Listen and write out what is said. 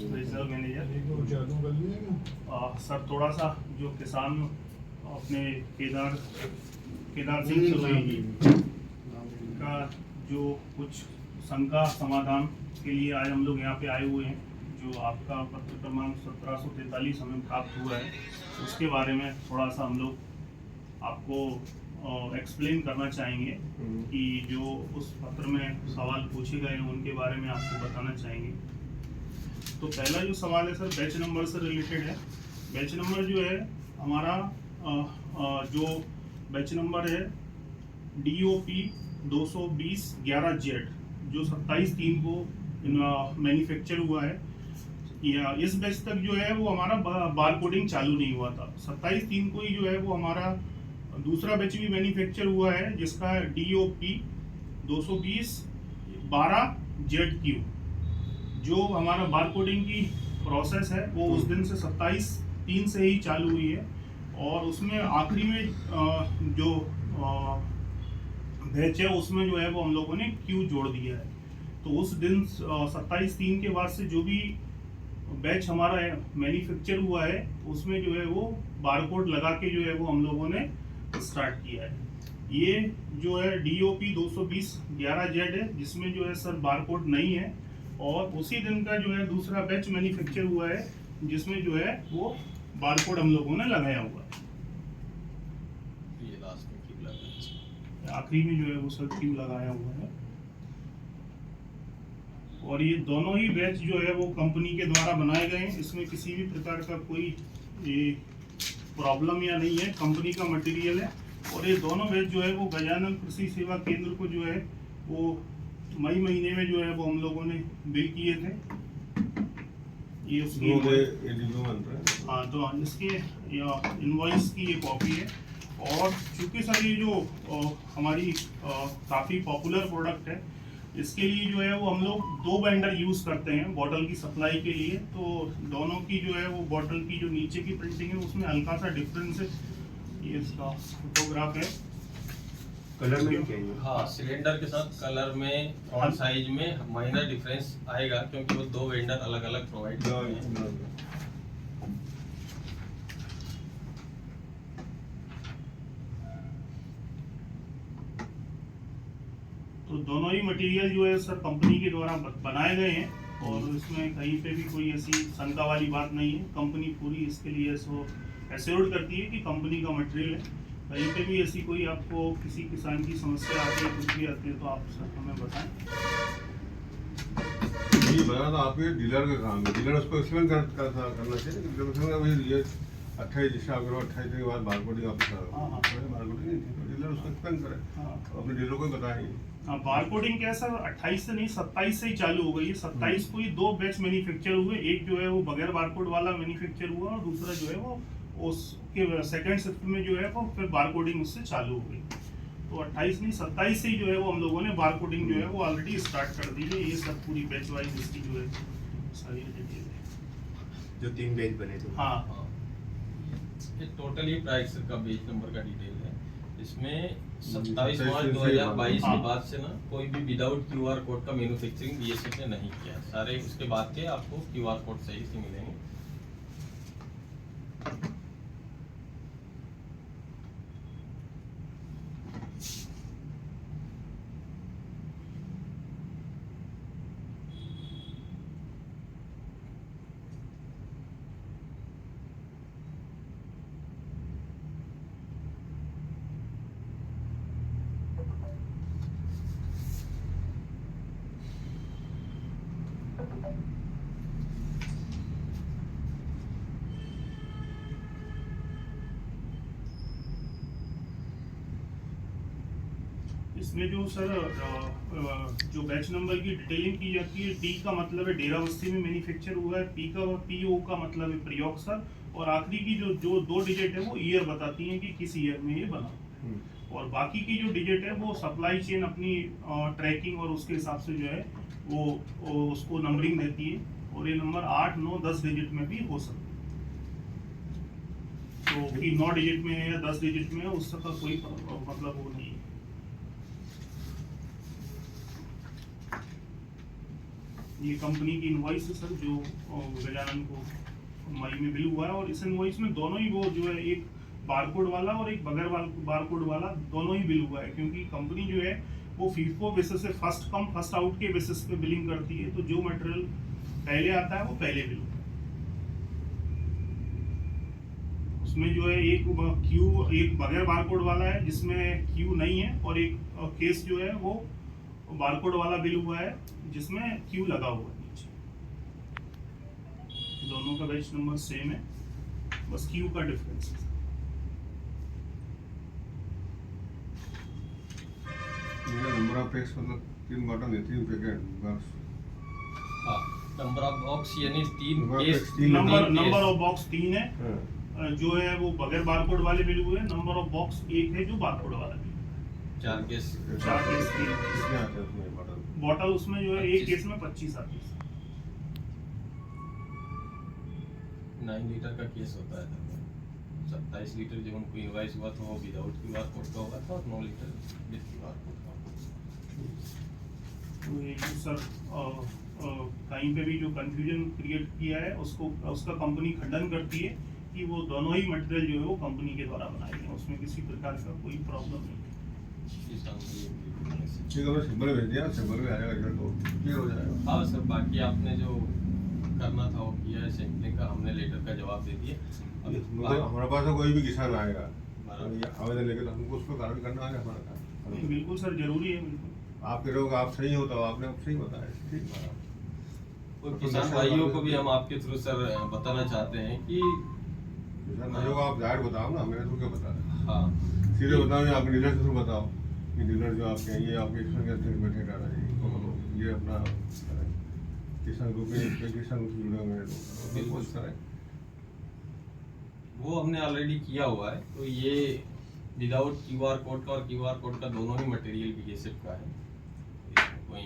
Regional manager. Sir थोड़ा सा जो किसान अपने केदार सिंह चौधरी का जो कुछ शंका समाधान के लिए आज हम लोग यहाँ पे आए हुए हैं, जो आपका पत्र क्रमांक 1743 हमें प्राप्त हुआ है, उसके बारे में थोड़ा सा हम लोग आपको एक्सप्लेन करना चाहेंगे कि जो उस पत्र में सवाल पूछे गए हैं उनके बारे में आपको बताना चाहेंगे। तो पहला जो सवाल है सर बैच नंबर से रिलेटेड है। बैच नंबर जो है हमारा जो बैच नंबर है DOP 220-11Z जो 27/3 को मैन्युफैक्चर हुआ है, या इस बैच तक जो है वो हमारा बार कोडिंग चालू नहीं हुआ था। 27/3 को ही जो है वो हमारा दूसरा बैच भी मैन्युफैक्चर हुआ है जिसका DOP 220-12ZQ जो हमारा बार कोडिंग की प्रोसेस है वो उस दिन से 27/3 से ही चालू हुई है, और उसमें आखिरी में जो बैच है उसमें जो है वो हम लोगों ने Q जोड़ दिया है। तो उस दिन 27/3 के बाद से जो भी बैच हमारा मैन्युफैक्चर हुआ है उसमें जो है वो बारकोड लगा के जो है वो हम लोगों ने स्टार्ट किया है। ये जो है DOP 220-11Z है जिसमें जो है सर बारकोड नहीं है, और उसी दिन का जो है दूसरा बैच मैन्युफैक्चर हुआ है जिसमें जो है वो बारकोड हम लोगों ने लगाया हुआ है। ये लास्ट में क्यों लगा है? आखिरी में जो है वो सर क्यू लगाया हुआ है, और ये दोनों ही बैच जो है वो कंपनी के द्वारा बनाए गए हैं। इसमें किसी भी प्रकार का कोई ये प्रॉब्लम या नहीं है, कंपनी का मटेरियल है। और ये दोनों बैच जो है वो गजानन कृषि सेवा केंद्र को जो है वो मई महीने में जो है वो हम लोगों ने बिल किए थे। ये उसकी हाँ, तो इसके इनवॉइस की ये कॉपी है। और चूंकि सर ये जो हमारी काफ़ी पॉपुलर प्रोडक्ट है, इसके लिए जो है वो हम लोग 2 वेंडर यूज़ करते हैं बॉटल की सप्लाई के लिए। तो दोनों की जो है वो बॉटल की जो नीचे की प्रिंटिंग है उसमें हल्का सा डिफरेंस है। ये इसका फोटोग्राफ है। कलर में क्या है? हाँ, सिलेंडर के साथ कलर में और साइज में माइनर डिफरेंस आएगा क्योंकि वो 2 वेंडर अलग अलग प्रोवाइड करते हैं। तो दोनों ही मटेरियल जो है सर कंपनी के द्वारा बनाए गए हैं, और इसमें कहीं पे भी कोई ऐसी शंका वाली बात नहीं है। कंपनी पूरी इसके लिए सो एश्योर्ड करती है कि कंपनी का मटेरियल है। कहीं पे भी ऐसी कोई आपको किसी किसान की समस्या आती है, कुछ भी आती है, तो आप सर हमें बताएं। ये बता तो आपके डीलर का काम है, डीलर उसको एक्सप्लेन करना चाहिए। ये 28 जैसे आप 28 के बाद बारकोडिंग आपको बारकोडिंग नहीं थी, तो डीलर उसको एक्सप्लेन करे, अपने डीलर को बताएंगे। हाँ, बारकोडिंग क्या है सर 28 से नहीं 27 से ही चालू हो गई है। 27 को ही 2 बैच मैन्युफैक्चर हुए, एक जो है वो बगैर बारकोड वाला मैन्युफैक्चर हुआ, और दूसरा जो है वो उसके सेकंड शिफ्ट में जो है वो फिर बारकोडिंग उससे चालू हो गई। तो 28 नहीं 27 से ही जो है वो हम लोगों ने बारकोडिंग जो है वो ऑलरेडी स्टार्ट कर दी है। ये सब पूरी बैच वाइज इसकी जो है सारी डिटेल है, जो 3 बैच बने थे। हाँ, ये टोटली प्राइस का बेच नंबर का डिटेल है। इसमें 27 मार्च 2022 के बाद से ना कोई भी विदाउट QR कोड का मैन्युफैक्चरिंग BSF ने नहीं किया। सारे उसके बाद के आपको QR कोड सही से मिलेंगे। इसमें जो सर जो बैच नंबर की डिटेलिंग की जाती है, D का मतलब है डेरा बस्ती में मैन्युफैक्चर हुआ है, PO का मतलब है प्रयोग सर, और आखिरी की जो 2 डिजिट है वो ईयर बताती हैं कि किस ईयर में ये बना, और बाकी की जो डिजिट है वो सप्लाई चेन अपनी ट्रैकिंग और उसके हिसाब से जो है वो उसको नंबरिंग देती है, और ये नंबर 8, 9, 10 डिजिट में भी हो सकता है। तो कि 9 डिजिट में है या 10 डिजिट में है उसका कोई मतलब वो नहीं है। ये कंपनी की इनवॉइस है सर, जो गजानन को मई में बिल हुआ है। और इस इनवॉइस में दोनों ही वो जो है, एक बारकोड वाला और एक बगैर बारकोड वाला दोनों ही बिल हुआ है, क्योंकि कंपनी जो है वो फीफो बेसिस से फर्स्ट कम फर्स्ट आउट के बेसिस पे बिलिंग करती है। तो जो मटेरियल पहले आता है वो पहले बिल होता है। उसमें जो है एक बगैर बारकोड वाला है जिसमें क्यू नहीं है, और एक केस जो है वो बारकोड वाला बिल हुआ है जिसमें क्यू लगा हुआ है नीचे। दोनों का बैच नंबर सेम है, बस क्यू का डिफरेंस है। नंबर ऑफ पैक्स मतलब 3 बॉटल है, 3 पैकेट बस। हाँ, नंबर ऑफ बॉक्स यानी 3 नंबर केस, ऑफ तीन नंबर ऑफ बॉक्स 3 है, हाँ। जो है वो बगैर बारकोड वाले बिल हुए। नंबर ऑफ बॉक्स 1 है जो बारकोड वाला बिल। 4 केस। 4 केस की कितने आते हैं उसमें बॉटल? बॉटल उसमें जो है एक 25 केस में 25 आती है। 9 लीटर का केस होता है। 27 लीटर जब उनको इनवाइस हुआ तो वो विदाउट क्यूआर कोड का हुआ था, और 9 लीटर विद क्यूआर कोड का। तो ये जो सर कहीं पे भी जो कंफ्यूजन क्रिएट किया है उसका कंपनी खंडन करती है कि वो दोनों ही मटेरियल जो है वो कंपनी के द्वारा बनाए गए हैं, उसमें किसी प्रकार का कोई प्रॉब्लम नहीं है। ठीक है, मैं सिंबल भेज दिया, सिंबल में आएगा रिजल्ट तो क्लियर हो जाएगा। हाँ सर, बाकी आपने जो करना था वो किया है, सैंपलिंग का हमने लेटर का जवाब दे दिया। मतलब हमारे पास तो कोई भी किसान आएगा आवेदन लेकर, तो हमको उसको कारण करना है हमारा काम। बिल्कुल सर, जरूरी है। बिल्कुल आपके लोग आप सही हो तो आपने सही बताया, ठीक है। और किसान भाइयों को भी हम आपके थ्रू सर बताना चाहते हैं कि किसान भाइयों को आप जाहिर बताओ ना, मेरे थ्रू क्या बता रहे? हाँ, सीधे बताओ या आपके डीलर के थ्रू बताओ कि डीलर जो आपके हैं ये आपके किसान के अंदर बैठे डाला जी, ये अपना किसान ग्रुप में किसान ग्रुप से जुड़े हुए हैं लोग, बिल्कुल सर। वो हमने ऑलरेडी किया हुआ है। तो ये विदाउट क्यूआर कोड का और क्यूआर कोड का दोनों ही मटेरियल बीएसएफ का है, इसमें कोई